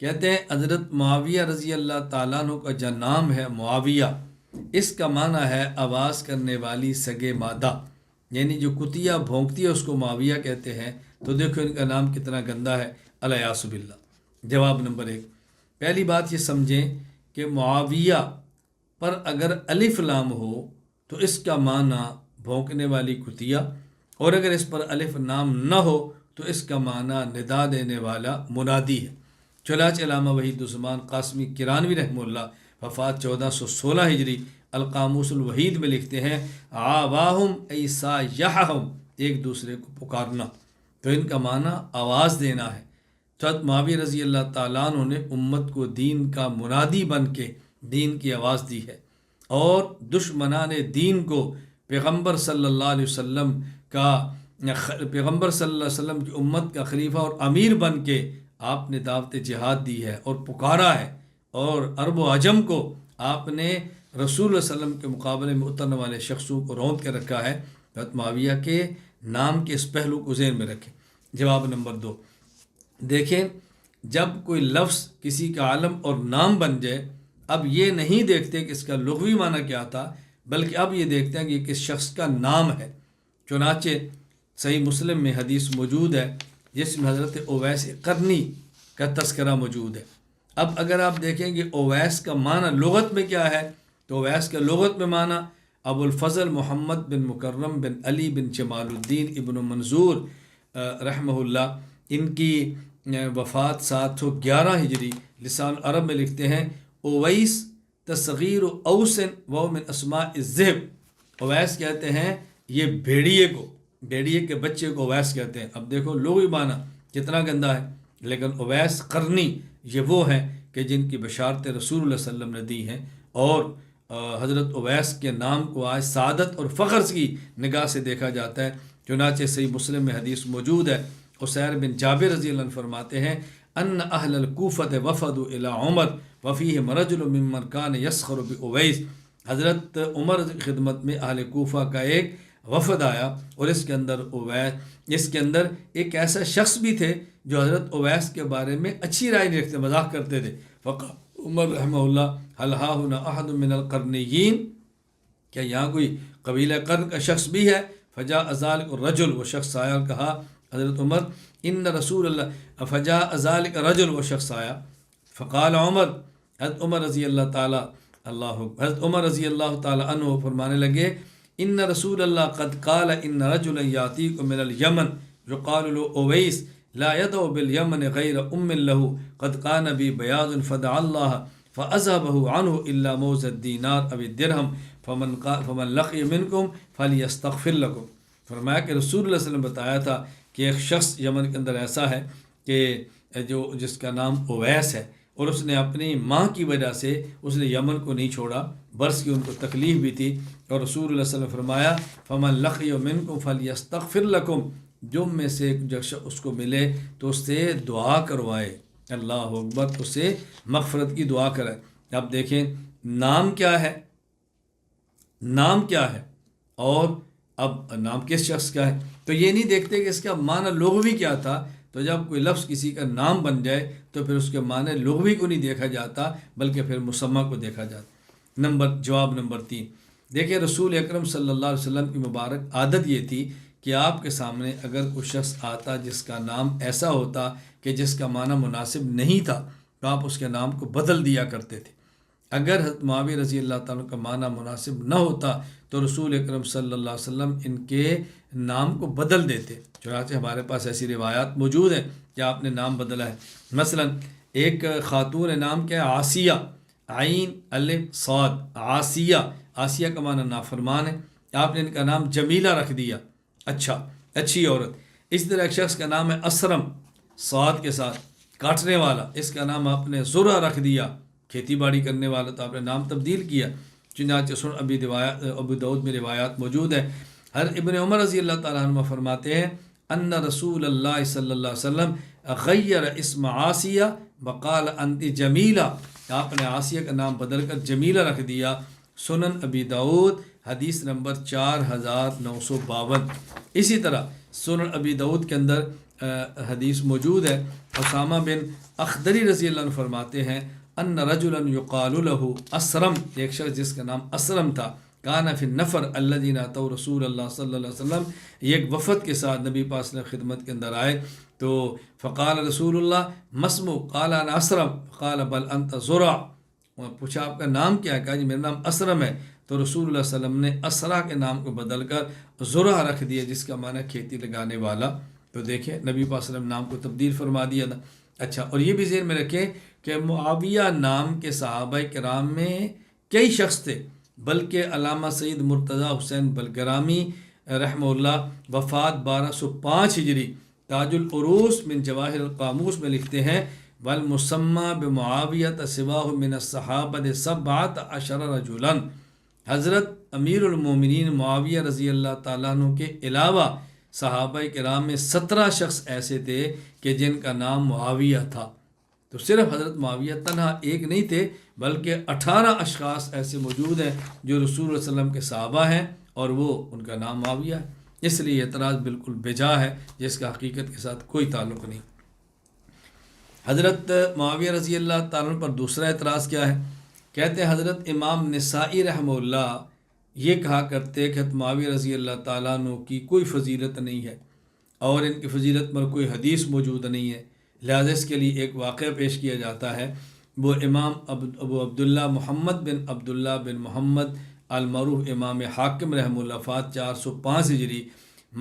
کہتے ہیں حضرت معاویہ رضی اللہ تعالیٰ عنہ کا جو نام ہے معاویہ، اس کا معنی ہے آواز کرنے والی سگے مادہ، یعنی جو کتیا بھونکتی ہے اس کو معاویہ کہتے ہیں۔ تو دیکھو ان کا نام کتنا گندا ہے، الیاذ باللہ۔ جواب نمبر 1، پہلی بات یہ سمجھیں کہ معاویہ پر اگر الف لام ہو تو اس کا معنی بھونکنے والی کتیا، اور اگر اس پر الف نام نہ ہو تو اس کا معنی ندا دینے والا منادی ہے۔ چنانچہ علامہ وحید الزمان قاسمی کرانوی رحمہ اللہ وفات 1416 ہجری القاموس الوحید میں لکھتے ہیں آواہم ایسا یحہم، ایک دوسرے کو پکارنا، تو ان کا معنی آواز دینا ہے۔ حضرت معاویہ رضی اللہ تعالیٰ عنہ نے امت کو دین کا منادی بن کے دین کی آواز دی ہے، اور دشمنان دین کو پیغمبر صلی اللہ علیہ وسلم کی امت کا خلیفہ اور امیر بن کے آپ نے دعوت جہاد دی ہے اور پکارا ہے، اور عرب و عجم کو آپ نے رسول اللہ علیہ وسلم کے مقابلے میں اترنے والے شخصوں کو روند کے رکھا ہے۔ حضرت معاویہ کے نام کے اس پہلو کو ذہن میں رکھیں۔ جواب نمبر 2، دیکھیں جب کوئی لفظ کسی کا علم اور نام بن جائے، اب یہ نہیں دیکھتے کہ اس کا لغوی معنی کیا تھا، بلکہ اب یہ دیکھتے ہیں کہ یہ کس شخص کا نام ہے۔ چنانچہ صحیح مسلم میں حدیث موجود ہے جس میں حضرت اویس قرنی کا تذکرہ موجود ہے۔ اب اگر آپ دیکھیں کہ اویس کا معنی لغت میں کیا ہے، تو اویس کا لغت میں معنی ابو الفضل محمد بن مکرم بن علی بن جمال الدین ابن منظور رحمہ اللہ، ان کی وفات 711 ہجری، لسان عرب میں لکھتے ہیں اویس تصغیر اوسن و من اسماء الذئب، اویس کہتے ہیں یہ بھیڑیے کے بچے کو اویس کہتے ہیں۔ اب دیکھو لغوی معنی کتنا گندا ہے، لیکن اویس قرنی یہ وہ ہیں کہ جن کی بشارت رسول اللہ صلی اللہ علیہ وسلم نے دی ہیں، اور حضرت اویس کے نام کو آج سعادت اور فخر کی نگاہ سے دیکھا جاتا ہے۔ چنانچہ صحیح مسلم میں حدیث موجود ہے، اسیر بن جابر رضی اللہ عنہ فرماتے ہیں ان اہل الکوفۃ وفدوا الی عمر وفیہم رجل ممن کان یسخر باویس، حضرت عمر کی خدمت میں اہل کوفہ کا ایک وفد آیا، اور اس کے اندر ایک ایسا شخص بھی تھے جو حضرت اویس کے بارے میں اچھی رائے نہیں رکھتے، مذاق کرتے تھے۔ فقال عمر رحمہ اللہ هل ها هنا احد من القرنیین، کیا یہاں کوئی قبیلہ قرن کا شخص بھی ہے؟ فجاء ذلک الرجل، وہ شخص آیا اور کہا حضرت عمر ان رسول اللہ، فجاء ذلک الرجل، وہ شخص آیا، فقال عمر، حضرت عمر رضی اللہ تعالی عنہ فرمانے لگے ان رسول اللہ قد قال ان رجلا یاتیکم من الیمن یقال له اویس لا يدعو بالیمن غیر ام له قد کان بی بیاض فدعا اللہ فاذهبه عنه الا موز الدینار او الدرہم فمن لقی منکم فلیستغفر لکم۔ فرمایا کہ رسول اللہ صلی اللہ علیہ وسلم بتایا تھا کہ ایک شخص یمن کے اندر ایسا ہے کہ جس کا نام اویس ہے، اور اس نے اپنی ماں کی وجہ سے اس نے یمن کو نہیں چھوڑا، برس کی ان کو تکلیف بھی تھی، اور رسول اللہ صلی اللہ علیہ وسلم فرمایا فمن لقی منکم فلیستغفر لکم، جو میں سے اس کو ملے تو اس سے دعا کروائے، اللہ اکبر، اس سے مغفرت کی دعا کرائے۔ اب دیکھیں نام کیا ہے، اور اب نام کس شخص کا ہے، تو یہ نہیں دیکھتے کہ اس کا معنی لغوی کیا تھا۔ تو جب کوئی لفظ کسی کا نام بن جائے تو پھر اس کے معنی لغوی کو نہیں دیکھا جاتا، بلکہ پھر مسمى کو دیکھا جاتا۔ جواب نمبر 3، دیکھیں رسول اکرم صلی اللہ علیہ وسلم کی مبارک عادت یہ تھی کہ آپ کے سامنے اگر کوئی شخص آتا جس کا نام ایسا ہوتا کہ جس کا معنی مناسب نہیں تھا، تو آپ اس کے نام کو بدل دیا کرتے تھے۔ اگر حضرت معاویہ رضی اللہ تعالیٰ کا معنی مناسب نہ ہوتا تو رسول اکرم صلی اللہ علیہ وسلم ان کے نام کو بدل دیتے۔ چنانچہ ہمارے پاس ایسی روایات موجود ہیں کہ آپ نے نام بدلا ہے۔ مثلا ایک خاتون نام کیا ہے، عاصیہ، عین الف صاد، عاصیہ کا معنی نافرمان ہے، آپ نے ان کا نام جمیلہ رکھ دیا، اچھی عورت۔ اسی طرح ایک شخص کا نام ہے اسرم، صاد کے ساتھ، کاٹنے والا، اس کا نام آپ نے زرہ رکھ دیا، کھیتی باڑی کرنے والا، تو آپ نے نام تبدیل کیا۔ چنانچہ ابو داؤد میں روایات موجود ہے۔ ابن عمر رضی اللہ تعالیٰ عنہ فرماتے ہیں ان رسول اللہ صلی اللہ علیہ وسلم غیر اسم عاصیہ وقال انت جمیلہ، آپ نے عاصیہ کا نام بدل کر جمیلہ رکھ دیا۔ سنن ابی داؤد حدیث نمبر 4952۔ اسی طرح سنن ابی داؤد کے اندر حدیث موجود ہے، اسامہ بن اخدری رضی اللہ عنہ فرماتے ہیں ان رجلا یقال له اسرم، ایک شخص جس کا نام اسرم تھا، کان فی النفر الذین اتوا رسول اللہ صلی اللہ علیہ وسلم، یہ ایک وفد کے ساتھ نبی پاک صلی اللہ علیہ وسلم خدمت کے اندر آئے تو فقال رسول اللہ مسمو قال انا اسرم قال بل انت زرع، پوچھا آپ کا نام کیا ہے؟ کہا جی میرا نام اسرم ہے، تو رسول اللہ صلی اللہ علیہ وسلم نے اسرا کے نام کو بدل کر زرع رکھ دیا، جس کا معنی کھیتی لگانے والا۔ تو دیکھیں نبی پاک صلی اللہ علیہ وسلم نام کو تبدیل فرما دیا تھا۔ اچھا، اور یہ بھی ذہن میں رکھیں کہ معاویہ نام کے صحابہ کرام میں کئی شخص تھے، بلکہ علامہ سید مرتضیٰ حسین بلگرامی رحمہ اللہ وفات 1205 ہجری تاج العروس من جواہر القاموس میں لکھتے ہیں والمسمى بمعاویۃ سواہ من الصحابہ 17 رجلا، حضرت امیر المومنین معاویہ رضی اللہ تعالیٰ عنہ کے علاوہ صحابہ کرام میں 17 شخص ایسے تھے کہ جن کا نام معاویہ تھا۔ تو صرف حضرت معاویہ تنہا ایک نہیں تھے، بلکہ 18 اشخاص ایسے موجود ہیں جو رسول اللہ علیہ وسلم کے صحابہ ہیں اور وہ ان کا نام معاویہ ہے۔ اس لیے اعتراض بالکل بجا ہے، جس کا حقیقت کے ساتھ کوئی تعلق نہیں۔ حضرت معاویہ رضی اللہ تعالیٰ عنہ پر دوسرا اعتراض کیا ہے؟ کہتے ہیں حضرت امام نسائی رحمہ اللہ یہ کہا کرتے کہ معاویہ رضی اللہ تعالیٰ عنہ کی کوئی فضیلت نہیں ہے اور ان کی فضیلت پر کوئی حدیث موجود نہیں ہے، لہذا اس کے لیے ایک واقعہ پیش کیا جاتا ہے۔ وہ امام ابو عبداللہ محمد بن عبداللہ بن محمد المعروف امام حاکم رحمہ اللہ وفات 405 ہجری،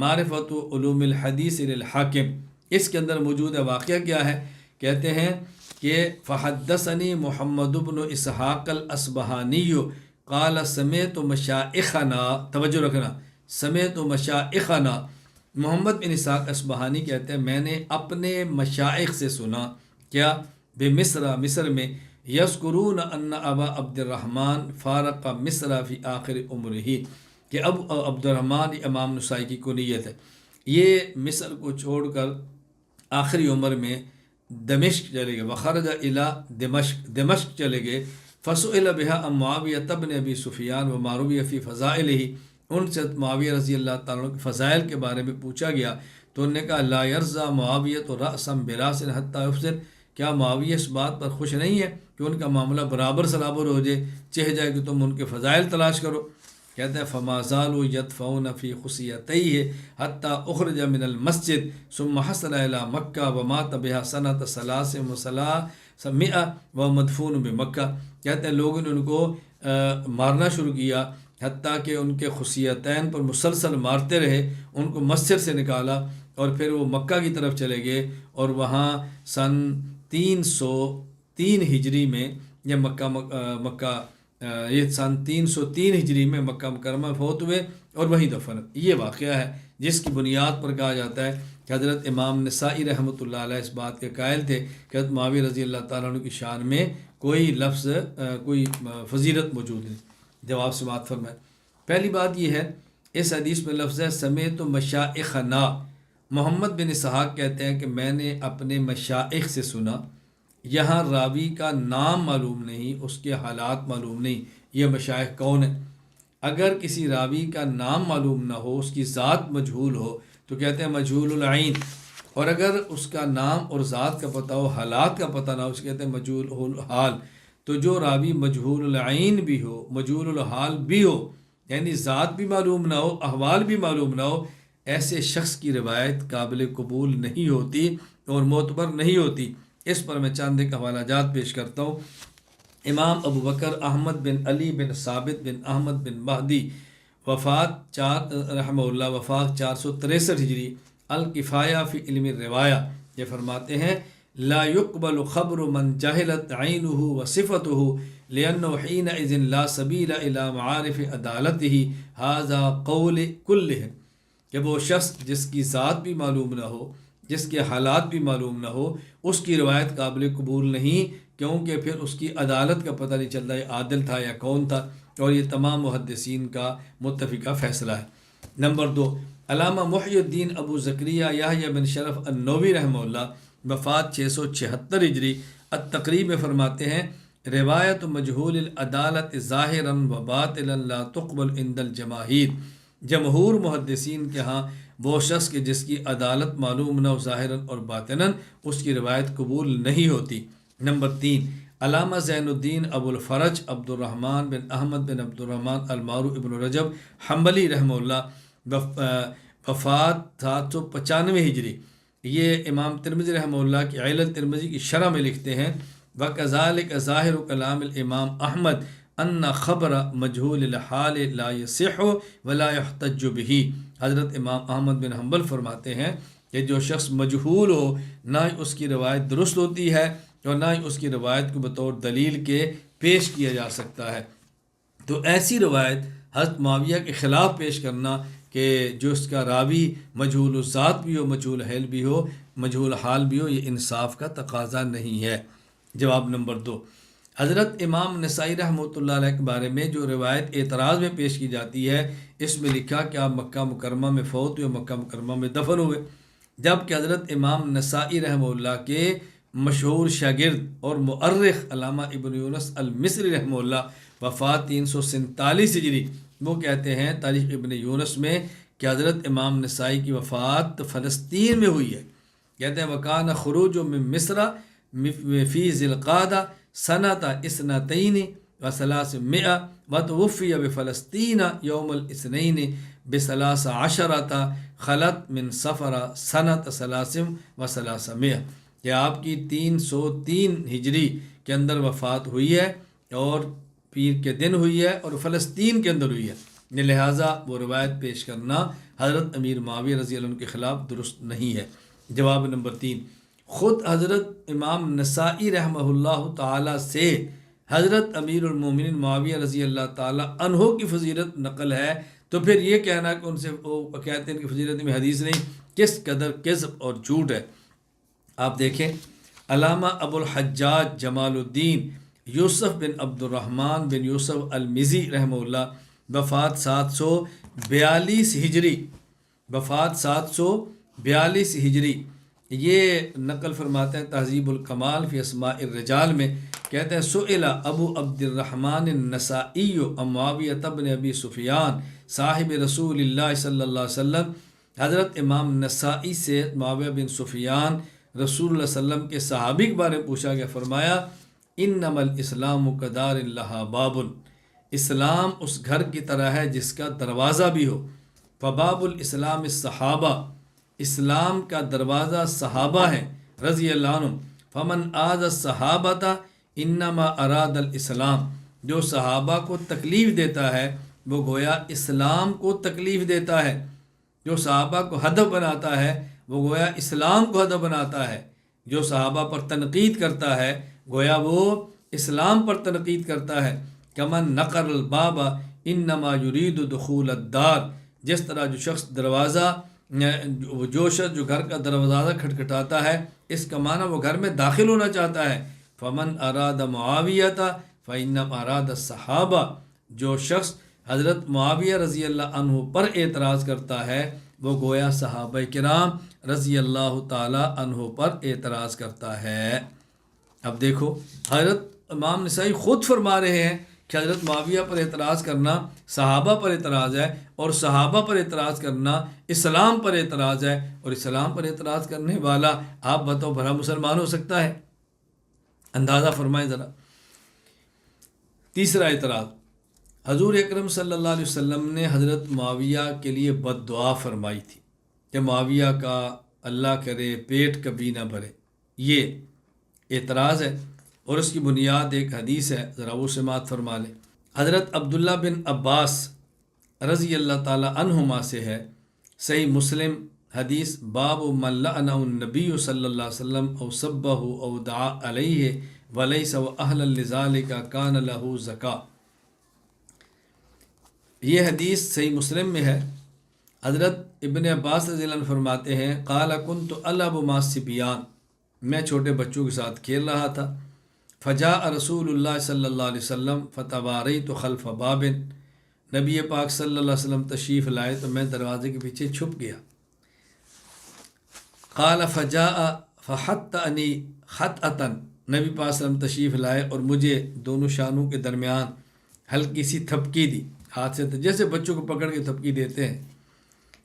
معرفت و علوم الحدیث للحاکم، اس کے اندر موجود ہے۔ واقعہ کیا ہے؟ کہتے ہیں کہ فحدثنی محمد بن اسحاق الاسبہانی قال سمعت مشائخنا، توجہ رکھنا، سمعت مشائخنا، محمد بن اسحاق اسبہانی کہتے ہیں میں نے اپنے مشائخ سے سنا، کیا؟ بمصر، مصر میں، یذکرون ان ابا عبد الرحمن فارق مصر فی آخر عمرہ، کہ ابو عبد الرحمن امام نسائی کی کنیت ہے، یہ مصر کو چھوڑ کر آخری عمر میں دمشق چلے گئے، وخرج الی دمشق چلے گئے، فسئل بها عن معاویہ بن ابی سفیان وما روی فی فضائلہ، ان سے معاویہ رضی اللہ تعالیٰ کے فضائل کے بارے میں پوچھا گیا تو انہوں نے کہا لا یرضى معاویۃ رأسا براس حتی یفسد، کیا معاویہ اس بات پر خوش نہیں ہے کہ ان کا معاملہ برابر سرابر ہو جائے، چہ جائے کہ تم ان کے فضائل تلاش کرو؟ کہتے ہیں فما زالوا يدفعون في خصيتيه حتى اخرج من المسجد ثم حصل الى مکہ ومات بها سنة 300 ومدفون بمکہ، کہتے ہیں لوگوں نے ان کو مارنا شروع کیا حتیٰ کہ ان کے خصیتین پر مسلسل مارتے رہے، ان کو مسجد سے نکالا اور پھر وہ مکہ کی طرف چلے گئے اور وہاں سن 303 ہجری میں یہ مکہ یہ سن 303 ہجری میں مکہ مکرمہ فوت ہوئے اور وہیں دفن۔ یہ واقعہ ہے جس کی بنیاد پر کہا جاتا ہے کہ حضرت امام نسائی رحمۃ اللہ علیہ اس بات کے قائل تھے کہ حضرت معاویہ رضی اللہ تعالیٰ عنہ کی شان میں کوئی لفظ کوئی فضیلت موجود نہیں۔ جواب سے بات فرمائے، پہلی بات یہ ہے اس حدیث میں لفظ ہے سمیت مشائخنا، محمد بن اسحاق کہتے ہیں کہ میں نے اپنے مشائخ سے سنا، یہاں راوی کا نام معلوم نہیں، اس کے حالات معلوم نہیں، یہ مشائخ کون ہیں؟ اگر کسی راوی کا نام معلوم نہ ہو، اس کی ذات مجہول ہو تو کہتے ہیں مجہول العین، اور اگر اس کا نام اور ذات کا پتہ ہو، حالات کا پتہ نہ ہو، اس کہتے ہیں مجہول الحال۔ تو جو راوی مجہول العین بھی ہو، مجہول الحال بھی ہو، یعنی ذات بھی معلوم نہ ہو، احوال بھی معلوم نہ ہو، ایسے شخص کی روایت قابل قبول نہیں ہوتی اور معتبر نہیں ہوتی۔ اس پر میں چند ایک حوالہ جات پیش کرتا ہوں۔ امام ابو بکر احمد بن علی بن ثابت بن احمد بن مہدی وفات رحمہ اللہ وفات 463 ہجری، الکفایہ فی علم الروایہ، یہ فرماتے ہیں لا يقبل خبر من جہلت عینہ وصفتہ لأنہ حینئذ لا سبیل الی معارف عدالتہ، ھذا قول کلہم، کہ وہ شخص جس کی ذات بھی معلوم نہ ہو، جس کے حالات بھی معلوم نہ ہو، اس کی روایت قابل قبول نہیں، کیونکہ پھر اس کی عدالت کا پتہ نہیں چلتا یہ عادل تھا یا کون تھا، اور یہ تمام محدثین کا متفقہ فیصلہ ہے۔ نمبر 2، علامہ محی الدین ابو زکریا یحییٰ بن شرف النووی رحمہ اللہ وفات 676 ہجری التقریب میں فرماتے ہیں روایت مجہول العدالت ظاہرا و باطلا لا تقبل عند الجماہیر، جمہور محدثین کے ہاں وہ شخص کہ جس کی عدالت معلوم نہ ہو ظاہراً اور باطناً، اس کی روایت قبول نہیں ہوتی۔ نمبر 3، علامہ زین الدین ابو الفرج عبد الرحمن بن احمد بن عبد الرحمن المعروف ابن رجب حنبلی رحمہ اللہ، وفات 795 ہجری۔ یہ امام ترمذی رحمہ اللہ کی علل ترمذی کی شرح میں لکھتے ہیں، وَكَذَلِكَ ظَاهِرُ كَلَامِ الامام احمد ان خبر مجہول الحال لا يصح ولا يحتج به۔ حضرت امام احمد بن حنبل فرماتے ہیں کہ جو شخص مجہول ہو، نہ ہی اس کی روایت درست ہوتی ہے اور نہ ہی اس کی روایت کو بطور دلیل کے پیش کیا جا سکتا ہے۔ تو ایسی روایت حضرت معاویہ کے خلاف پیش کرنا کہ جو اس کا راوی مجہول الذات بھی ہو، مجہول حال بھی ہو، مجہول حال بھی ہو، یہ انصاف کا تقاضا نہیں ہے۔ جواب نمبر 2، حضرت امام نسائی رحمۃ اللہ علیہ کے بارے میں جو روایت اعتراض میں پیش کی جاتی ہے، اس میں لکھا کہ آپ مکہ مکرمہ میں فوت ہوئے، مکہ مکرمہ میں دفن ہوئے، جبکہ حضرت امام نسائی رحمہ اللہ کے مشہور شاگرد اور مؤرخ علامہ ابن یونس المصری رحمہ اللہ وفات 347 ہجری، وہ کہتے ہیں تاریخ ابن یونس میں کہ حضرت امام نسائی کی وفات فلسطین میں ہوئی ہے۔ کہتے ہیں وکان خروج من مصر فی ذی القعدہ سنۃ اثنتین وثلاثمائہ وتوفی بفلسطین یوم الاثنین بثلاث عشرۃ خلت من صفر سنۃ ثلاث وثلاثمائہ، کہ آپ کی 303 ہجری کے اندر وفات ہوئی ہے اور پیر کے دن ہوئی ہے اور فلسطین کے اندر ہوئی ہے، لہٰذا وہ روایت پیش کرنا حضرت امیر معاویہ رضی اللہ عنہ کے خلاف درست نہیں ہے۔ جواب نمبر 3، خود حضرت امام نسائی رحمہ اللہ تعالیٰ سے حضرت امیر المومنین معاویہ رضی اللہ تعالیٰ عنہ کی فضیلت نقل ہے، تو پھر یہ کہنا کہ ان سے وہ کہتے ہیں کہ فضیلت میں حدیث نہیں، کس قدر کذب اور جھوٹ ہے۔ آپ دیکھیں علامہ ابو الحجاج جمال الدین یوسف بن عبد الرحمن بن یوسف المزی رحمہ اللہ وفات 742 ہجری، وفات 742 ہجری، یہ نقل فرماتے ہیں تہذیب الکمال فی اسماء الرجال میں، کہتے ہیں سئل ابو عبد الرحمن النسائی عن معاویہ بن ابی سفیان صاحب رسول اللہ صلی اللہ علیہ وسلم، حضرت امام نسائی سے معاویہ بن سفیان رسول اللہ صلی اللہ علیہ وسلم کے صحابی کے بارے میں پوچھا گیا، فرمایا انما الاسلام کدار لہا باب، اسلام اس گھر کی طرح ہے جس کا دروازہ بھی ہو، فباب الاسلام الصحابہ، اسلام کا دروازہ صحابہ ہے رضی اللہ عنہ، فمن آذ الصحابۃ انما اراد الاسلام، جو صحابہ کو تکلیف دیتا ہے وہ گویا اسلام کو تکلیف دیتا ہے، جو صحابہ کو ہدف بناتا ہے وہ گویا اسلام کو ہدف بناتا ہے، جو صحابہ پر تنقید کرتا ہے گویا وہ اسلام پر تنقید کرتا ہے، کمن نقر الباب انما یرید دخول الدار، جس طرح جو شخص جو گھر کا دروازہ کھٹکھٹاتا ہے، اس کا معنی وہ گھر میں داخل ہونا چاہتا ہے، فمن اراد معاویۃ فانما اراد الصحابہ، جو شخص حضرت معاویہ رضی اللہ عنہ پر اعتراض کرتا ہے وہ گویا صحابہ کرام رضی اللہ تعالی عنہ پر اعتراض کرتا ہے۔ اب دیکھو حضرت امام نسائی خود فرما رہے ہیں کہ حضرت معاویہ پر اعتراض کرنا صحابہ پر اعتراض ہے، اور صحابہ پر اعتراض کرنا اسلام پر اعتراض ہے، اور اسلام پر اعتراض کرنے والا آپ بتاؤ بھلا مسلمان ہو سکتا ہے؟ اندازہ فرمائیں ذرا۔ تیسرا اعتراض، حضور اکرم صلی اللہ علیہ وسلم نے حضرت معاویہ کے لیے بد دعا فرمائی تھی کہ معاویہ کا اللہ کرے پیٹ کبھی نہ بھرے، یہ اعتراض ہے، اور اس کی بنیاد ایک حدیث ہے، ذرا وہ سماعت فرما لیں۔ حضرت عبداللہ بن عباس رضی اللہ تعالی عنہما سے ہے، صحیح مسلم حدیث، باب من لعنہ النبی صلی اللہ علیہ وسلم او سبہ او دعا علیہ ولیس واہلا لذالک کان لہ زکا، یہ حدیث صحیح مسلم میں ہے۔ حضرت ابن عباس رضی اللہ عنہ فرماتے ہیں قال کنت العب مع الصبیان، میں چھوٹے بچوں کے ساتھ کھیل رہا تھا، فجاء رسول اللہ صلی اللہ علیہ وسلم فتواریت خلف باب، نبی پاک صلی اللہ علیہ وسلم تشریف لائے تو میں دروازے کے پیچھے چھپ گیا، قال فجاء فحطنی خطأۃ، نبی پاک صلی اللہ علیہ وسلم تشریف لائے اور مجھے دونوں شانوں کے درمیان ہلکی سی تھپکی دی، ہاتھ سے جیسے بچوں کو پکڑ کے تھپکی دیتے ہیں،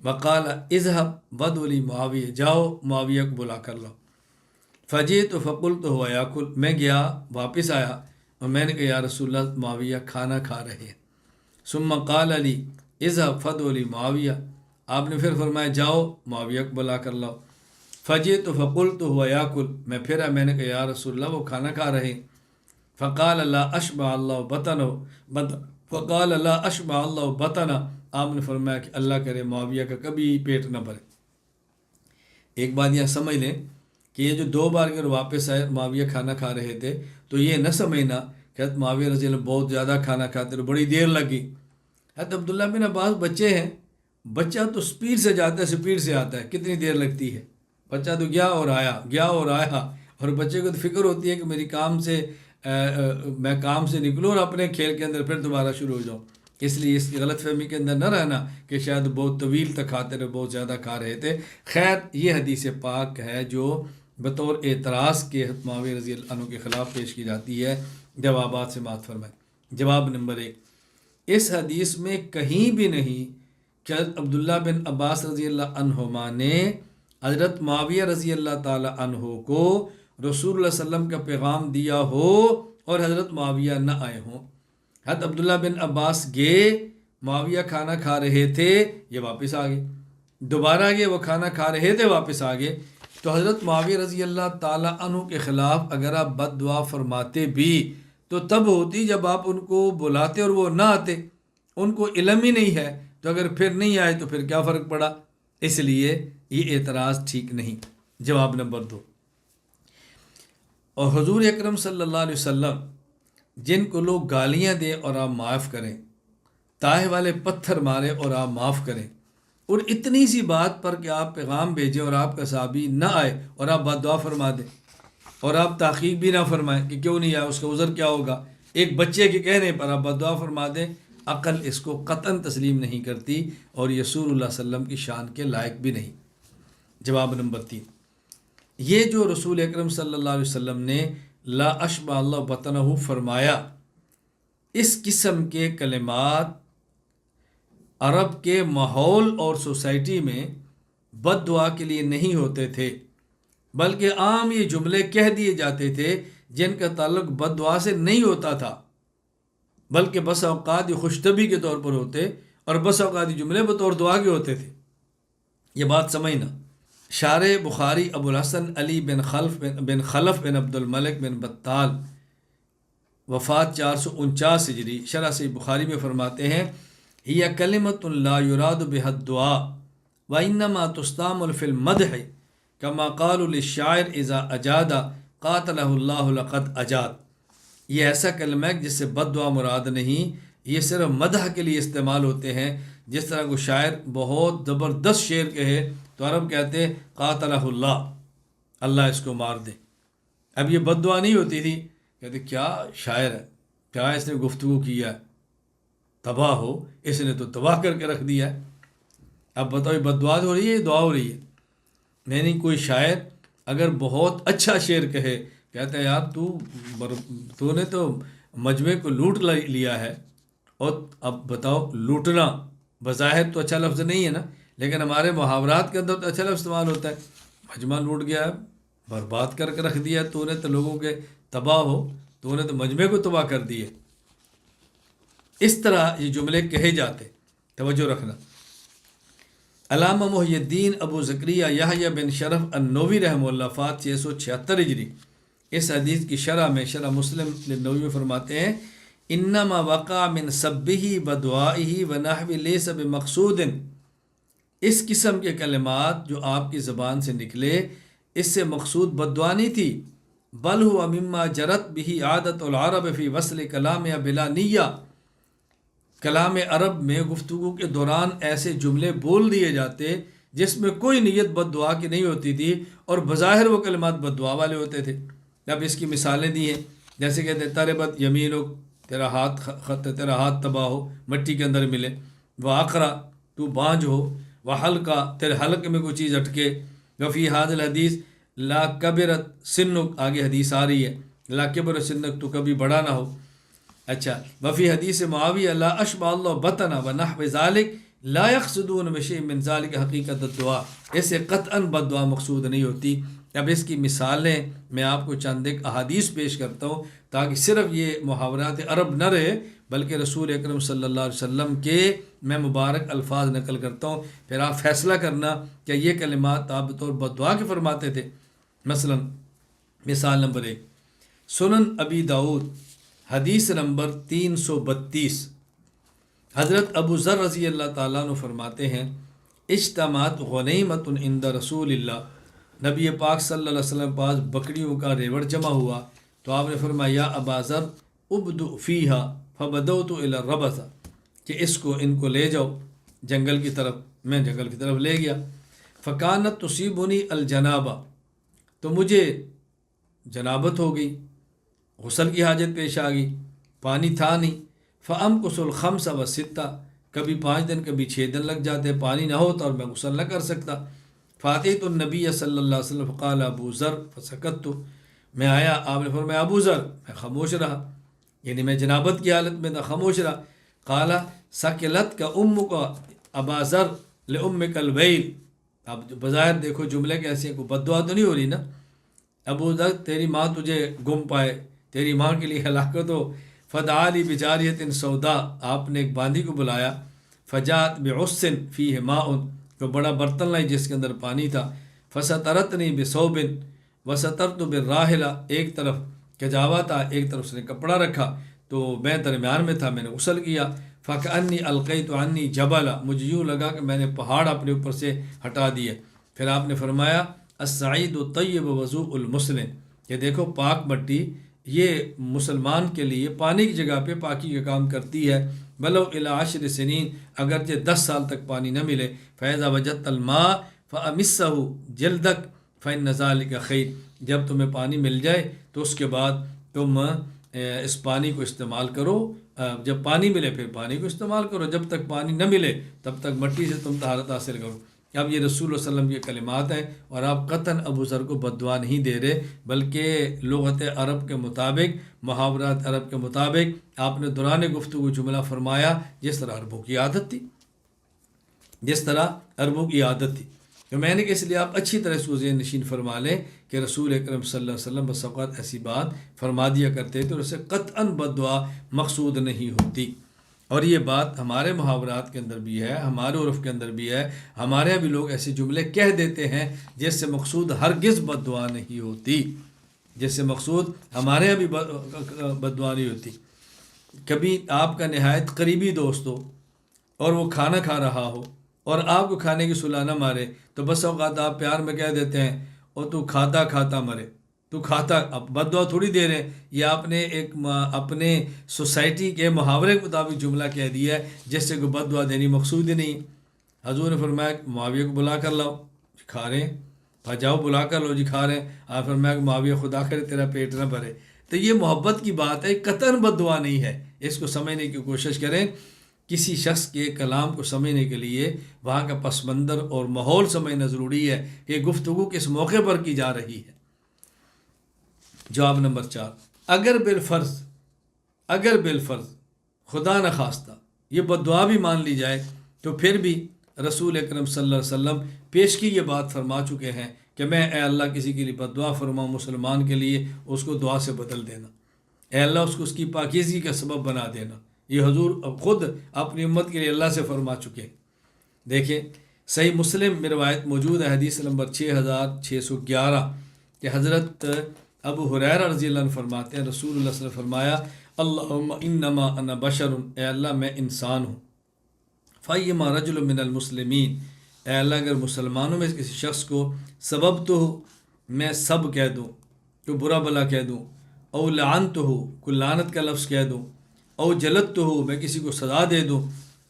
وقال اذهب ودع لی معاویہ، جاؤ معاویہ کو بلا کر لاؤ۔ فجئت فقلت هو یاکل، میں گیا واپس آیا اور میں نے کہا یا رسول اللہ معاویہ کھانا کھا رہے ہیں۔ ثم قال لی اذهب فادع لی معاویہ، آپ نے پھر فرمایا جاؤ معاویہ کو بلا کر لاؤ۔ فجئت فقلت هو یاکل، میں پھر میں نے کہا یا رسول اللہ وہ کھانا کھا رہے ہیں۔ فقال لا اشبع اللہ بطنہ، فقال لا اشبع اللہ بطنہ، آپ نے فرمایا کہ اللہ کرے معاویہ کا کبھی پیٹ نہ بھرے۔ ایک بات یہاں سمجھ لیں کہ یہ جو 2 بار اگر واپس آئے معاویہ کھانا کھا رہے تھے تو یہ نہ سمجھنا کہ حضرت معاویہ رضی اللہ بہت زیادہ کھانا کھاتے رہے، بڑی دیر لگی۔ حضرت عبداللہ بن عباس بچے ہیں، بچہ تو سپیڈ سے جاتا ہے، سپیڈ سے آتا ہے، کتنی دیر لگتی ہے؟ بچہ تو گیا اور آیا، گیا اور آیا، اور بچے کو تو فکر ہوتی ہے کہ میری کام سے میں کام سے نکلوں اور اپنے کھیل کے اندر پھر دوبارہ شروع ہو جاؤں۔ اس لیے اس کی غلط فہمی کے اندر نہ رہنا کہ شاید بہت طویل تک کھاتے رہے، بہت زیادہ کھا رہے تھے۔ خیر یہ حدیث پاک ہے جو بطور اعتراض کے حضرت معاویہ رضی اللہ عنہ کے خلاف پیش کی جاتی ہے۔ جوابات سے بات فرمائیں۔ جواب نمبر 1، اس حدیث میں کہیں بھی نہیں کہ حضرت عبداللہ بن عباس رضی اللہ عنہما نے حضرت معاویہ رضی اللہ تعالی عنہ کو رسول اللہ صلی اللہ علیہ وسلم کا پیغام دیا ہو اور حضرت معاویہ نہ آئے ہوں۔ حضرت عبداللہ بن عباس گئے، معاویہ کھانا کھا رہے تھے، یہ واپس آ گئے، دوبارہ گئے، وہ کھانا کھا رہے تھے، واپس آ گئے۔ تو حضرت معاویہ رضی اللہ تعالی عنہ کے خلاف اگر آپ بد دعا فرماتے بھی تو تب ہوتی جب آپ ان کو بلاتے اور وہ نہ آتے، ان کو علم ہی نہیں ہے، تو اگر پھر نہیں آئے تو پھر کیا فرق پڑا؟ اس لیے یہ اعتراض ٹھیک نہیں۔ جواب نمبر 2، اور حضور اکرم صلی اللہ علیہ وسلم جن کو لوگ گالیاں دیں اور آپ معاف کریں، تاہ والے پتھر مارے اور آپ معاف کریں، اور اتنی سی بات پر کہ آپ پیغام بھیجیں اور آپ کا صحابی نہ آئے اور آپ بد دعا فرما دیں اور آپ تحقیق بھی نہ فرمائیں کہ کیوں نہیں آیا، اس کا عذر کیا ہوگا، ایک بچے کے کہنے پر آپ بد دعا فرما دیں، عقل اس کو قطعاً تسلیم نہیں کرتی اور یہ رسول اللہ صلی اللہ علیہ وسلم کی شان کے لائق بھی نہیں۔ جواب نمبر 3، یہ جو رسول اکرم صلی اللہ علیہ وسلم نے لا اشبع اللہ بطنہ فرمایا، اس قسم کے کلمات عرب کے ماحول اور سوسائٹی میں بد دعا کے لیے نہیں ہوتے تھے، بلکہ عام یہ جملے کہہ دیے جاتے تھے جن کا تعلق بد دعا سے نہیں ہوتا تھا، بلکہ بس اوقات یہ خوشطبی کے طور پر ہوتے اور بس اوقات یہ جملے بطور دعا کے ہوتے تھے۔ یہ بات سمجھنا۔ شارح بخاری ابو الحسن علی بن خلف بن عبد الملک بن بطال، وفات 449 ہجری، شرح صحیح بخاری میں فرماتے ہیں ہی کلمۃ لا یراد بها الدعاء وانما تستعمل فی المدح کما قالوا للشاعر اذا اجاد قاتلہ اللہ لقد اجاد۔ یہ ایسا کلمہ ہے جس سے بد دعا مراد نہیں، یہ صرف مدح کے لیے استعمال ہوتے ہیں۔ جس طرح کو شاعر بہت زبردست شعر کہے تو عرب کہتے ہیں قاتلہ اللہ، اللہ اس کو مار دے۔ اب یہ بد دعا نہیں ہوتی تھی، کہتے کیا شاعر ہے، کیا اس نے گفتگو کیا ہے، تباہ ہو، اس نے تو تباہ کر کے رکھ دیا ہے۔ اب بتاؤ یہ بد دعا ہو رہی ہے، یہ دعا ہو رہی ہے؟ نہیں، کوئی شاعر اگر بہت اچھا شعر کہے، کہتا ہے یار تو نے تو مجمع کو لوٹ لیا ہے، اور اب بتاؤ لوٹنا بظاہر تو اچھا لفظ نہیں ہے نا، لیکن ہمارے محاورات کے اندر تو اچھا لفظ استعمال ہوتا ہے، مجمع لوٹ گیا ہے، برباد کر کے رکھ دیا، تو نے تو لوگوں کے تباہ ہو، تو نے تو مجمع کو تباہ کر دیے۔ اس طرح یہ جملے کہے جاتے، توجہ رکھنا۔ علامہ محی الدین ابو زکریا یحییٰ بن شرف النووی رحمہ اللہ، وفات 676 ہجری، اس حدیث کی شرح میں، شرح مسلم للنووی میں فرماتے ہیں انما وقع من سبہ بدعائہ ونحو لیس بمقصود، اس قسم کے کلمات جو آپ کی زبان سے نکلے اس سے مقصود بد دعا نہیں تھی، بل ہوا مما جرت بہ عادت العرب فی وصل کلام بلا نیہ، کلام عرب میں گفتگو کے دوران ایسے جملے بول دیے جاتے جس میں کوئی نیت بد دعا کی نہیں ہوتی تھی اور بظاہر وہ کلمات بد دعا والے ہوتے تھے۔ اب اس کی مثالیں دی ہیں، جیسے کہتے ہیں تربت یمینک، تیرا ہاتھ تباہ ہو، مٹی کے اندر ملے، وآخرا، تو بانجھ ہو، وحلقہ، تیرے حلق میں کوئی چیز اٹکے، وفی ھذا الحدیث لا کبرت سنک، آگے حدیث آ رہی ہے لا کبر سنک، تو کبھی بڑا نہ ہو۔ اچھا، وفی حدیث معاویہ لا اشبع اللہ بطنہ ونحو ذالک، لا یقصدون بشیء من ذلک حقیقت الدعا، اسے قطعاً بد دعا مقصود نہیں ہوتی۔ اب اس کی مثالیں میں آپ کو چند ایک احادیث پیش کرتا ہوں تاکہ صرف یہ محاورات عرب نہ رہے بلکہ رسول اکرم صلی اللہ علیہ وسلم کے میں مبارک الفاظ نقل کرتا ہوں، پھر آپ فیصلہ کرنا کہ یہ کلمات آپ بطور بد دعا کے فرماتے تھے۔ مثلا مثال نمبر 1، سنن ابی داؤد حدیث نمبر 332، حضرت ابو ذر رضی اللہ تعالیٰ عنہ فرماتے ہیں اجتماعت غنیمت عند رسول اللہ، نبی پاک صلی اللہ علیہ وسلم پاس بکریوں کا ریوڑ جمع ہوا تو آپ نے فرمایا یا ابا ذر ابدؤ فیہا فبدؤت الی الربث، کہ اس کو ان کو لے جاؤ جنگل کی طرف۔ میں جنگل کی طرف لے گیا، فکانت تصیبنی الجنابہ، تو مجھے جنابت ہو گئی، غسل کی حاجت پیش آ گئی، پانی تھا نہیں۔ فامکث الخمس والستہ، کبھی 5 دن کبھی 6 دن لگ جاتے، پانی نہ ہوتا اور میں غسل نہ کر سکتا۔ فاتیت النبی صلی اللہ علیہ وسلم فقال ابو ذر فسکت، میں آیا، آپ نے فرمایا ابو ذر، میں خاموش رہا، یعنی میں جنابت کی حالت میں تھا، خاموش رہا۔ قال سکلت کا امک ابا ذر لامک الویل، اب بظاہر دیکھو جملے کیسے ہیں، کوئی بد دعا تو نہیں ہو رہی نا، ابو ذر تیری ماں تجھے گم پائے، تیری ماں کے لیے ہلاکت ہو۔ فدعا لی بجاریۃ سودا، آپ نے ایک باندھی کو بلایا، فجاءت بعص فیہ ماء، تو بڑا برتن لائی جس کے اندر پانی تھا، فسترتنی بثوب وسترت بالراحلہ، ایک طرف کجاوا تھا ایک طرف اس نے کپڑا رکھا، تو میں درمیان میں تھا، میں نے غسل کیا۔ فکأنی القیت عنی جبلا، مجھے یوں لگا کہ میں نے پہاڑ اپنے اوپر سے ہٹا دیے۔ پھر آپ نے فرمایا السعید الطیب وضوء المسلم، کہ دیکھو پاک مٹی یہ مسلمان کے لیے پانی کی جگہ پہ پاکی کا کام کرتی ہے، بلو الی 10 سنین، اگرچہ 10 سال تک پانی نہ ملے۔ فاذا وجدت الماء فامسہ جلدک فإن ذلک خیر، جب تمہیں پانی مل جائے تو اس کے بعد تم اس پانی کو استعمال کرو، جب پانی ملے پھر پانی کو استعمال کرو، جب تک پانی نہ ملے تب تک مٹی سے تم طہارت حاصل کرو۔ اب یہ رسول اللہ صلی اللہ علیہ وسلم کے کلمات ہیں، اور آپ قطعاً ابو ذر کو بد دعا نہیں دے رہے، بلکہ لغت عرب کے مطابق، محاورات عرب کے مطابق آپ نے دوران گفتگو جملہ فرمایا جس طرح عربوں کی عادت تھی، جس طرح عربوں کی عادت تھی۔ تو میں نے کہ اس لیے آپ اچھی طرح اس کو ذہن نشین فرما لیں کہ رسول اکرم صلی اللہ علیہ وسلم بس اوقات ایسی بات فرما دیا کرتے تھے اور اسے قطعاً بد دعا مقصود نہیں ہوتی۔ اور یہ بات ہمارے محاورات کے اندر بھی ہے، ہمارے عرف کے اندر بھی ہے، ہمارے یہاں بھی لوگ ایسے جملے کہہ دیتے ہیں جس سے مقصود ہرگز بد دعا نہیں ہوتی، جس سے مقصود ہمارے یہاں بھی بد دعا نہیں ہوتی۔ کبھی آپ کا نہایت قریبی دوست ہو اور وہ کھانا کھا رہا ہو اور آپ کو کھانے کی صلاح نہ مارے تو بس اوقات آپ پیار میں کہہ دیتے ہیں اور تو کھاتا کھاتا مرے، تو کھاتا، اب بد دعا تھوڑی دے رہے ہیں، یہ آپ نے ایک اپنے سوسائٹی کے محاورے کے مطابق جملہ کہہ دیا ہے جس سے کوئی بد دعا دینی مقصود ہی نہیں۔ حضور نے فرمایا معاویہ کو بلا کر لاؤ، کھا رہے ہیں، جاؤ بلا کر لو جی، کھا رہے ہیں۔ آپ فرمایا کہ معاویہ خدا کرے تیرا پیٹ نہ بھرے۔ تو یہ محبت کی بات ہے، قطعاً بد دعا نہیں ہے، اس کو سمجھنے کی کوشش کریں۔ کسی شخص کے کلام کو سمجھنے کے لیے وہاں کا پس منظر اور ماحول سمجھنا ضروری ہے کہ گفتگو کس موقع پر کی جا رہی ہے۔ جواب نمبر 4، اگر بالفرض خدا نخواستہ یہ بد دعا بھی مان لی جائے تو پھر بھی رسول اکرم صلی اللہ علیہ وسلم پیش کی یہ بات فرما چکے ہیں کہ میں اے اللہ کسی کے لیے بد دعا فرماؤں مسلمان کے لیے، اس کو دعا سے بدل دینا، اے اللہ اس کو اس کی پاکیزگی کا سبب بنا دینا، یہ حضور خود اپنی امت کے لیے اللہ سے فرما چکے ہیں۔ دیکھیں صحیح مسلم میں روایت موجود ہے، حدیث نمبر 6611 کہ حضرت ابو ہریرہ رضی اللہ عنہ فرماتے ہیں رسول اللہ صلی اللہ علیہ وسلم فرمایا اللہم انما انا بشر، اے اللہ میں انسان ہوں، فیما رجل من المسلمین، اے اللہ اگر مسلمانوں میں کسی شخص کو سبب تو ہو، میں سب کہہ دوں، تو برا بلا کہہ دوں، او لعنت ہو، کوئی لعنت کا لفظ کہہ دوں، او جلت تو ہو، میں کسی کو سزا دے دوں،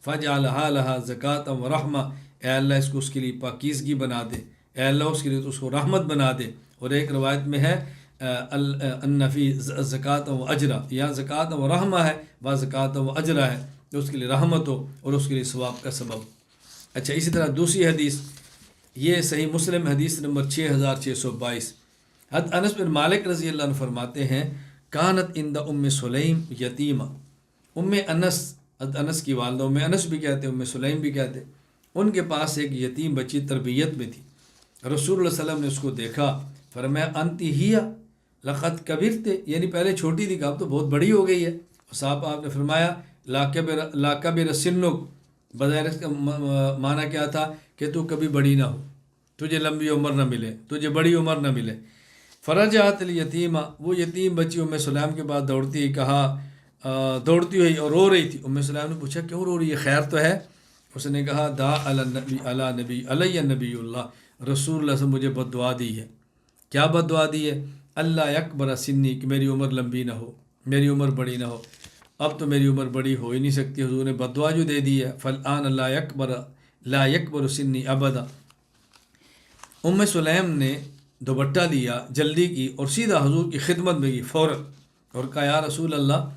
فجعلھا لھا زکاۃ و رحمہ، اے اللہ اس کو اس کے لیے پاکیزگی بنا دے، اے اللہ اس کے لیے تو اس کو رحمت بنا دے۔ اور ایک روایت میں ہے ان فی زکاۃ و اجرا، یا زکاۃ و رحمہ ہے و زکاۃ و اجرا ہے، تو اس کے لیے رحمت ہو اور اس کے لیے ثواب کا سبب۔ اچھا اسی طرح دوسری حدیث، یہ صحیح مسلم حدیث نمبر 6622، حضرت انس بن مالک رضی اللہ عنہ فرماتے ہیں کانت عند ام سلیم یتیمہ، ام انس انس کی والدہ ام انس بھی کہتے ام سلیم بھی کہتے، ان کے پاس ایک یتیم بچی تربیت میں تھی۔ رسول اللہ صلی اللہ علیہ وسلم نے اس کو دیکھا، فرمایا انتی ہیا لقد کبرتے، یعنی پہلے چھوٹی تھی کہ اب تو بہت بڑی ہو گئی ہے۔ صاحب آپ نے فرمایا لا کبر سنک، بظاہر اس کا معنی کیا تھا کہ تو کبھی بڑی نہ ہو، تجھے لمبی عمر نہ ملے، تجھے بڑی عمر نہ ملے۔ فرجعت الیتیمہ، وہ یتیم بچی ام سلیم کے بعد دوڑتی ہوئی اور رو رہی تھی۔ ام سلیم نے پوچھا کیوں رو رہی ہے، خیر تو ہے؟ اس نے کہا دا علیہ نبی اللہ، رسول اللہ سے مجھے بد دعا دی ہے۔ کیا بد دعا دی ہے؟ اللہ اکبر سنی، کہ میری عمر لمبی نہ ہو، میری عمر بڑی نہ ہو۔ اب تو میری عمر بڑی ہو ہی نہیں سکتی، حضور نے بد دعا جو دے دی ہے، فالآن لا یکبر سنی ابدا۔ ام سلیم نے دوپٹہ لیا، جلدی کی اور سیدھا حضور کی خدمت میں گئی فوراً، اور کہا یا رسول اللہ۔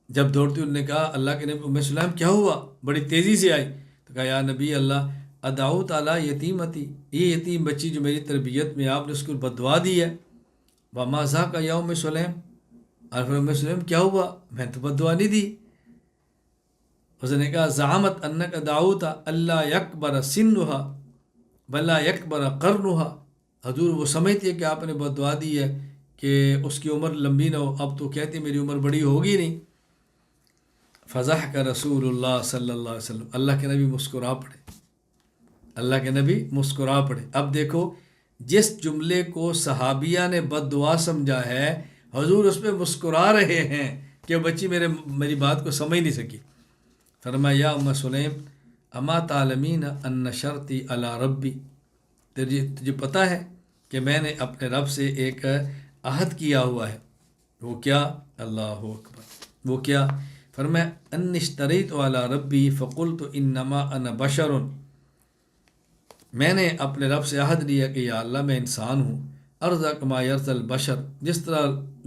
جب دوڑتی انہوں نے کہا اللہ کے نبی، ام سلیم کیا ہوا؟ بڑی تیزی سے آئی تو کہا یا نبی اللہ ادعوت علی یتیمتی، یہ یتیم بچی جو میری تربیت میں، آپ نے اس کو بد دعا دی ہے۔ وما ذاک یا ام سلیم، اور پھر ام سلیم کیا ہوا؟ میں تو بد دعا نہیں دی۔ اس نے کہا زعمت انک دعوت اللہ یکبر سنہا بلا یکبر قرنہا، حضور وہ سمجھتی ہے کہ آپ نے بد دعا دی ہے کہ اس کی عمر لمبی نہ ہو، اب تو کہتی ہے میری عمر بڑی ہوگی نہیں۔ فضحک رسول اللہ صلی اللہ علیہ وسلم، اللہ کے نبی مسکرا پڑے، اللہ کے نبی مسکرا پڑے۔ اب دیکھو جس جملے کو صحابیہ نے بد دعا سمجھا ہے، حضور اس پہ مسکرا رہے ہیں کہ بچی میری بات کو سمجھ نہیں سکی۔ فرمایا یا ام سلیم اما تعلمین ان شرطی علی ربی، تجھے پتہ ہے کہ میں نے اپنے رب سے ایک عہد کیا ہوا ہے۔ وہ کیا؟ اللہ اکبر، وہ کیا؟ فرمایا ان اشتریت علی ربی فقلت انما انا بشر، میں نے اپنے رب سے عہد لیا کہ یا اللہ میں انسان ہوں، ارضا کما یرضی البشر، جس طرح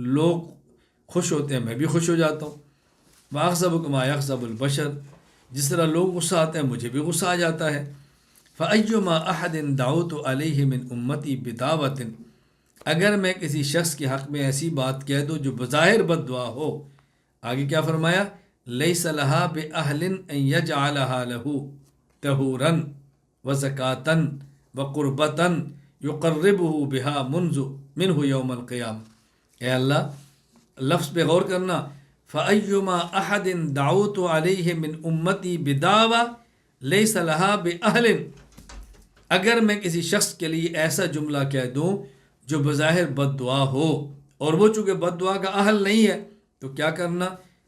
لوگ خوش ہوتے ہیں میں بھی خوش ہو جاتا ہوں، واغضب کما یغضب البشر، جس طرح لوگ غصہ آتے ہیں مجھے بھی غصہ آ جاتا ہے۔ فأیما احد دعوت علیہ من امتی بدعوۃ، اگر میں کسی شخص کے حق میں ایسی بات کہہ دوں جو بظاہر بد دعا ہو، آگے کیا فرمایا؟ لیس لہا باہل ان یجعلہا لہ طہورا وزکاة وقربتا یقربہ بہا منہ یوم القیامہ۔ اے اللہ، لفظ پہ غور کرنا، فأیما احد دعوت علیہ من امتی بدعوۃ لیس لہا باہل، اگر میں کسی شخص کے لیے ایسا جملہ کہہ دوں جو بظاہر بد دعا ہو، اور وہ چونکہ بد دعا کا اہل نہیں ہے، تو کیا کرنا؟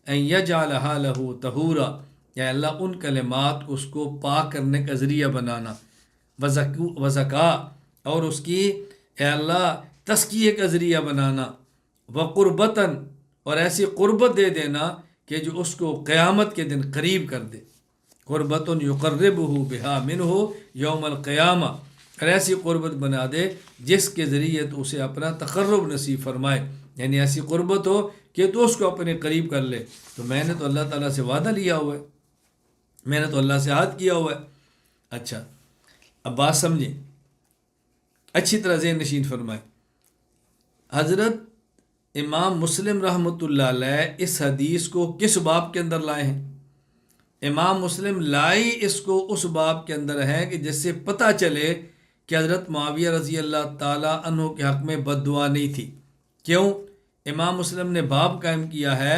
ان یجعلہا لہ طہورا، یا اللہ ان کلمات کو اس کو پاک کرنے کا ذریعہ بنانا، وزکا، اور اس کی اے اللہ تزکیے کا ذریعہ بنانا، وقربتاً، اور ایسی قربت دے دینا کہ جو اس کو قیامت کے دن قریب کر دے، قربت یقربہ بہا منہ یوم القیامہ، اور ایسی قربت بنا دے جس کے ذریعے تو اسے اپنا تقرب نصیب فرمائے، یعنی ایسی قربت ہو کہ تو اس کو اپنے قریب کر لے۔ تو میں نے تو اللہ تعالیٰ سے وعدہ لیا ہوا ہے، میں نے تو اللہ سے عہد کیا ہوا ہے۔ اچھا اب بات سمجھیں، اچھی طرح ذہن نشین فرمائیں۔ حضرت امام مسلم رحمۃ اللہ علیہ اس حدیث کو کس باب کے اندر لائے ہیں؟ امام مسلم لائی اس کو اس باب کے اندر ہے کہ جس سے پتہ چلے کہ حضرت معاویہ رضی اللہ تعالیٰ عنہ کے حق میں بد دعا نہیں تھی۔ کیوں؟ امام مسلم نے باب قائم کیا ہے،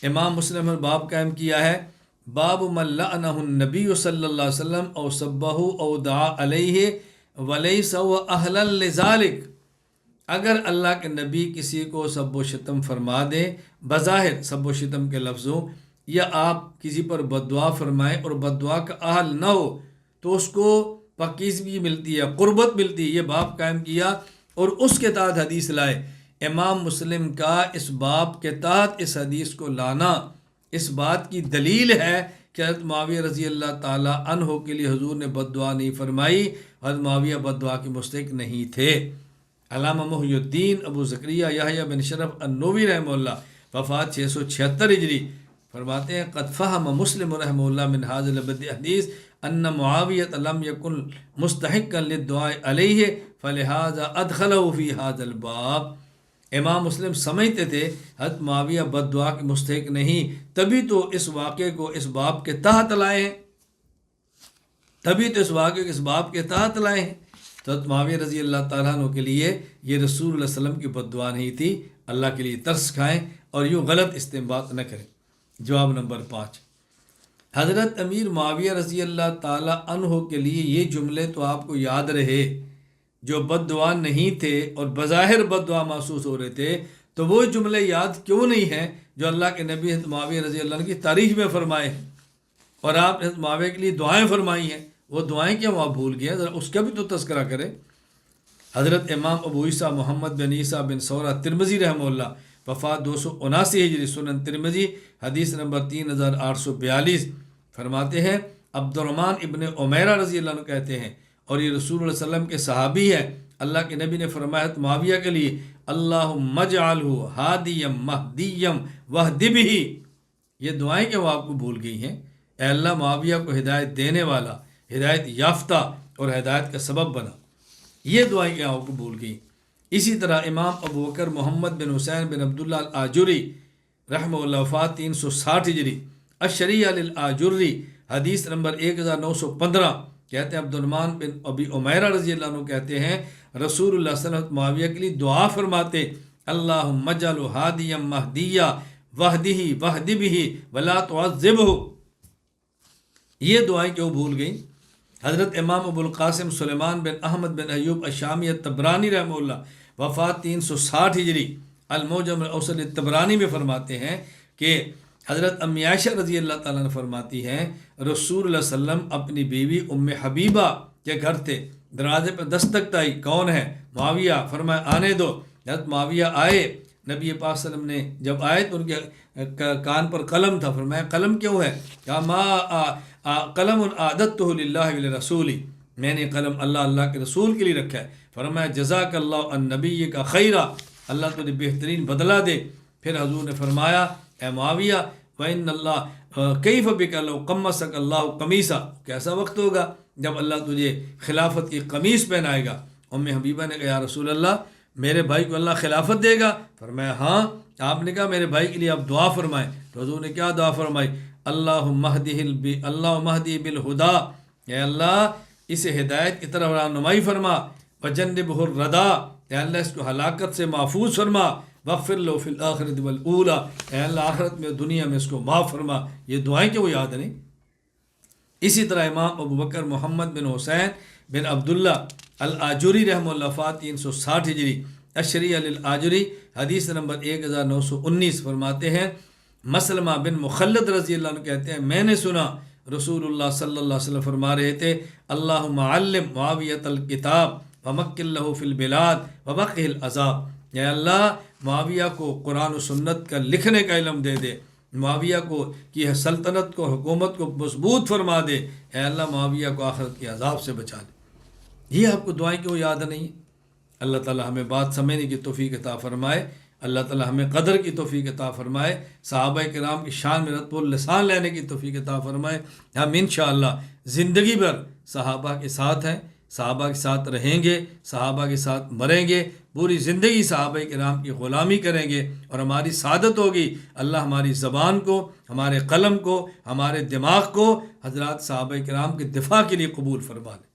امام مسلم نے باب قائم کیا ہے، باب من لعنہ النبی صلی اللہ علیہ وسلم او سبہ او دعا علیہ ولیس هو اہلا لذالک، اگر اللہ کے نبی کسی کو سب و شتم فرما دیں بظاہر سب و شتم کے لفظوں، یا آپ کسی پر بد دعا فرمائیں اور بد دعا کا اہل نہ ہو، تو اس کو پاکیزگی ملتی ہے، قربت ملتی ہے۔ یہ باب قائم کیا اور اس کے تحت حدیث لائے۔ امام مسلم کا اس باب کے تحت اس حدیث کو لانا اس بات کی دلیل ہے کہ حضرت معاویہ رضی اللہ تعالیٰ عنہ کے لیے حضور نے بد دعا نہیں فرمائی، حضرت معاویہ بد دعا کے مستحق نہیں تھے۔ علامہ محی الدین ابو زکریا یحییٰ بن شرف النووی رحمہ اللہ، وفات 676 ہجری، فرماتے ہیں قد فہم مسلم رحمہ اللہ من ھذا الحدیث ان معاویہ لم یکن مستحقا للدعاء علیہ فلہذا ادخلہ فی ھذا الباب۔ امام مسلم سمجھتے تھے حضرت معاویہ بد دعا کے مستحق نہیں، تبھی تو اس واقعے کو اس باب کے تحت لائے ہیں، تو حضرت معاویہ رضی اللہ تعالیٰ عنہ کے لیے یہ رسول اللہ صلی اللہ علیہ وسلم کی بد دعا نہیں تھی۔ اللہ کے لیے ترس کھائیں اور یوں غلط استنباط نہ کریں۔ جواب نمبر 5، حضرت امیر معاویہ رضی اللہ تعالیٰ عنہ کے لیے یہ جملے تو آپ کو یاد رہے جو بد دعا نہیں تھے اور بظاہر بد دعا محسوس ہو رہے تھے، تو وہ جملے یاد کیوں نہیں ہیں جو اللہ کے نبی حضرت معاویہ رضی اللہ عنہ کی تاریخ میں فرمائے ہیں اور آپ نے حضرت معاویہ کے لیے دعائیں فرمائی ہیں؟ وہ دعائیں کیوں آپ بھول گئے؟ ذرا اس کا بھی تو تذکرہ کریں۔ حضرت امام ابو عیسیٰ محمد بن عیسیٰ بن ثورہ ترمذی رحمہ اللہ، وفات 279 ہجری، سنن ترمذی حدیث نمبر 3842، فرماتے ہیں عبد الرحمن ابن عمیرہ رضی اللہ عنہ کہتے ہیں، اور یہ رسول اللہ صلی اللہ علیہ وسلم کے صحابی ہے، اللہ کے نبی نے فرمایا معاویہ کے لیے اللہم اجعلہ ہادیم مہدیم واہد بہ۔ یہ دعائیں کہ وہ آپ کو بھول گئی ہیں؟ اے اللہ معاویہ کو ہدایت دینے والا، ہدایت یافتہ اور ہدایت کا سبب بنا۔ یہ دعائیں کہ آپ کو بھول گئی۔ اسی طرح امام ابو بکر محمد بن حسین بن عبداللہ الآجری رحمہ اللہ، وفات 360 ہجری، الشریعہ للآجری حدیث نمبر 1915، کہتے ہیں عبد الرحمن بن ابی عمیرہ رضی اللہ عنہ کہتے ہیں رسول اللہ صلی اللہ علیہ وسلم معاویہ کے لیے دعا فرماتے اللہم اجعلہ ہادیا مہدیا واہدہ واہد بہ ولا تعذبہ۔ یہ دعائیں کیوں بھول گئیں؟ حضرت امام ابو القاسم سلیمان بن احمد بن ایوب الشامی الطبرانی رحمہ اللہ، وفات 360 ہجری، المعجم الاوسط الطبرانی میں فرماتے ہیں کہ حضرت امی عائشہ رضی اللہ تعالیٰ عنہ فرماتی ہیں رسول اللہ صلی اللہ علیہ وسلم اپنی بیوی ام حبیبہ کے گھر تھے، دروازے پر دستک آئی، کون ہے؟ معاویہ، فرمایا آنے دو۔ حضرت معاویہ آئے، نبی پاک صلی اللہ علیہ وسلم نے جب آئے تو ان کے کان پر قلم تھا، فرمایا قلم کیوں ہے؟ کہا ما قلم اعددتہ للہ ولرسولہ، میں نے قلم اللہ کے رسول کے لیے رکھا ہے۔ فرمایا جزاک اللہ عن نبی کا خیرہ، اللہ تجھے بہترین بدلہ دے۔ پھر حضور نے فرمایا اے معاویہ وَإِنَّ اللَّهَ كَيْفَ بِكَ لَوْ قَمَّسَكَ اللَّهُ قَمِيصًا، کیسا وقت ہوگا جب اللہ تجھے خلافت کی قمیص پہنائے گا۔ ام حبیبہ نے کہا یا رسول اللہ میرے بھائی کو اللہ خلافت دے گا؟ فرمایا ہاں۔ آپ نے کہا میرے بھائی کے لیے آپ دعا فرمائیں، تو حضور نے کیا دعا فرمائی؟ اللہم اہدہ بالہدیٰ، اے اللہ اسے ہدایت کی طرف رہنمائی فرما، وجنبہ الردیٰ، اے اللہ اس کو ہلاکت سے محفوظ فرما، واغفر لہ فی الآخرۃ والأولیٰ، اے اللہ آخرت میں دنیا میں اس کو معاف فرما۔ یہ دعائیں کہ وہ یاد نہیں؟ اسی طرح امام ابو بکر محمد بن حسین بن عبداللہ الآجری رحمہ اللہ، وفات 360 ہجری، الشریعہ للآجری حدیث نمبر 1919، فرماتے ہیں مسلمہ بن مخلد رضی اللہ عنہ کہتے ہیں میں نے سنا رسول اللہ صلی اللہ علیہ وسلم فرما رہے تھے اللہم علم معاویۃ الکتاب ومکن لہ فی البلاد وبقہ العذاب، اے اللہ معاویہ کو قرآن و سنت کا لکھنے کا علم دے دے، معاویہ کو کی سلطنت کو حکومت کو مضبوط فرما دے، اے اللہ معاویہ کو آخرت کے عذاب سے بچا دے۔ یہ آپ کو دعائیں کیوں یاد نہیں؟ اللہ تعالیٰ ہمیں بات سمجھنے کی توفیق عطا فرمائے، اللہ تعالیٰ ہمیں قدر کی توفیق عطا فرمائے، صحابہ کرام کی شان میں رتب اللسان لینے کی توفیق عطا فرمائے۔ ہم انشاءاللہ زندگی بھر صحابہ کے ساتھ ہیں، صحابہ کے ساتھ رہیں گے، صحابہ کے ساتھ مریں گے، پوری زندگی صحابہ کرام کی غلامی کریں گے اور ہماری سعادت ہوگی۔ اللہ ہماری زبان کو، ہمارے قلم کو، ہمارے دماغ کو حضرات صحابہ کرام کے دفاع کے لیے قبول فرما لے۔